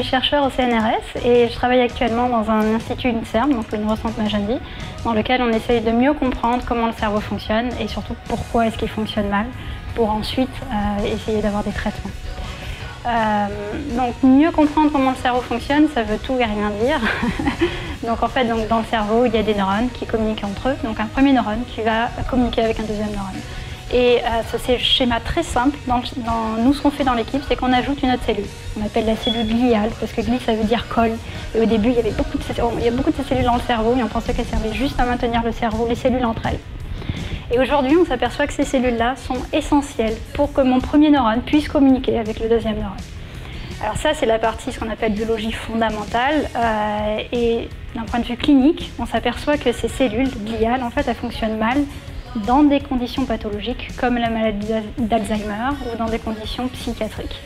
suis chercheur au CNRS et je travaille actuellement dans un institut INSERM, donc le Neurocentre Magendie, dans lequel on essaye de mieux comprendre comment le cerveau fonctionne et surtout pourquoi est-ce qu'il fonctionne mal, pour ensuite essayer d'avoir des traitements. Donc mieux comprendre comment le cerveau fonctionne, ça veut tout et rien dire. Donc en fait, dans le cerveau, il y a des neurones qui communiquent entre eux. Donc un premier neurone qui va communiquer avec un deuxième neurone. Et c'est un schéma très simple. Nous, ce qu'on fait dans l'équipe, c'est qu'on ajoute une autre cellule. On appelle la cellule gliale, parce que gli, ça veut dire colle. Et au début, il y a beaucoup de ces cellules dans le cerveau, et on pensait qu'elles servaient juste à maintenir le cerveau, les cellules entre elles. Et aujourd'hui, on s'aperçoit que ces cellules-là sont essentielles pour que mon premier neurone puisse communiquer avec le deuxième neurone. Alors ça, c'est la partie, ce qu'on appelle biologie fondamentale. Et d'un point de vue clinique, on s'aperçoit que ces cellules gliales, en fait, elles fonctionnent mal dans des conditions pathologiques comme la maladie d'Alzheimer ou dans des conditions psychiatriques.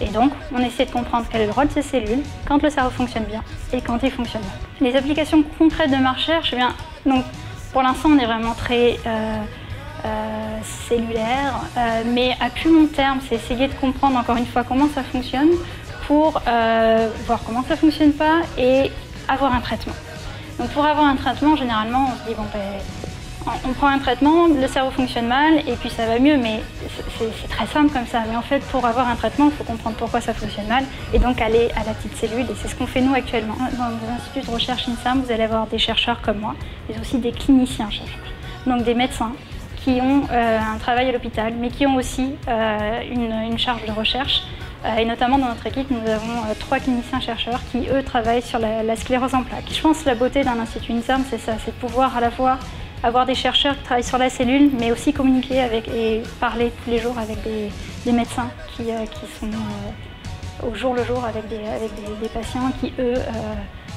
Et donc, on essaie de comprendre quel est le rôle de ces cellules quand le cerveau fonctionne bien et quand il fonctionne mal. Les applications concrètes de ma recherche, eh bien, donc, pour l'instant, on est vraiment très cellulaire, mais à plus long terme, c'est essayer de comprendre encore une fois comment ça fonctionne pour voir comment ça ne fonctionne pas et avoir un traitement. Donc pour avoir un traitement, généralement, on se dit, bon, on prend un traitement, le cerveau fonctionne mal et puis ça va mieux, mais c'est très simple comme ça. Mais en fait, pour avoir un traitement, il faut comprendre pourquoi ça fonctionne mal et donc aller à la petite cellule. Et c'est ce qu'on fait nous actuellement. Dans les instituts de recherche INSERM, vous allez avoir des chercheurs comme moi, mais aussi des cliniciens chercheurs. Donc des médecins qui ont un travail à l'hôpital, mais qui ont aussi une charge de recherche. Et notamment dans notre équipe, nous avons 3 cliniciens chercheurs qui, eux, travaillent sur la sclérose en plaques. Je pense que la beauté d'un institut INSERM, c'est ça, c'est de pouvoir à la fois avoir des chercheurs qui travaillent sur la cellule, mais aussi communiquer avec et parler tous les jours avec des médecins qui sont au jour le jour avec des patients qui, eux,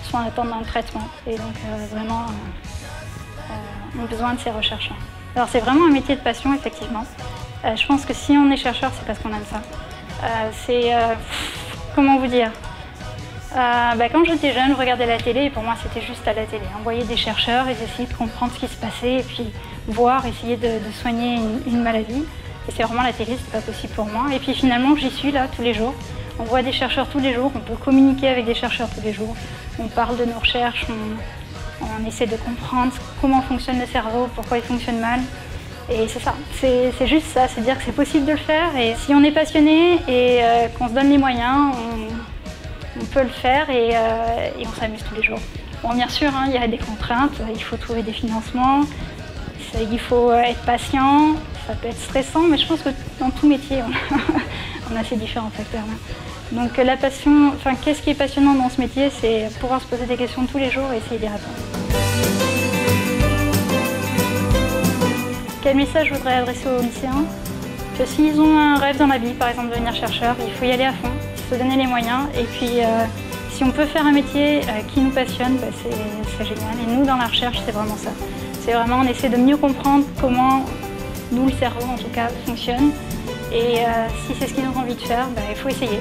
sont en attente d'un traitement et donc vraiment ont besoin de ces recherches-là. Alors c'est vraiment un métier de passion, effectivement. Je pense que si on est chercheur, c'est parce qu'on aime ça. Comment vous dire, quand j'étais jeune, je regardais la télé et pour moi c'était juste à la télé. On voyait des chercheurs, ils essayaient de comprendre ce qui se passait et puis voir, essayer de soigner une maladie. Et c'est vraiment la télé, c'était pas possible pour moi. Et puis finalement j'y suis là tous les jours. On voit des chercheurs tous les jours, on peut communiquer avec des chercheurs tous les jours. On parle de nos recherches, on essaie de comprendre comment fonctionne le cerveau, pourquoi il fonctionne mal. Et c'est ça, c'est juste ça, c'est dire que c'est possible de le faire. Et si on est passionné et qu'on se donne les moyens, on peut le faire et on s'amuse tous les jours. Bon, bien sûr, il y a des contraintes, il faut trouver des financements, il faut être patient, ça peut être stressant, mais je pense que dans tout métier, on a ces différents facteurs. Donc la passion, qu'est-ce qui est passionnant dans ce métier, c'est pouvoir se poser des questions tous les jours et essayer d'y répondre. Quel message je voudrais adresser aux lycéens? Que s'ils ont un rêve dans la vie, par exemple devenir chercheur, il faut y aller à fond, se donner les moyens et puis si on peut faire un métier qui nous passionne, c'est génial. Et nous, dans la recherche, c'est vraiment ça. C'est vraiment, on essaie de mieux comprendre comment nous, le cerveau en tout cas, fonctionne. Et si c'est ce qu'ils ont envie de faire, il faut essayer.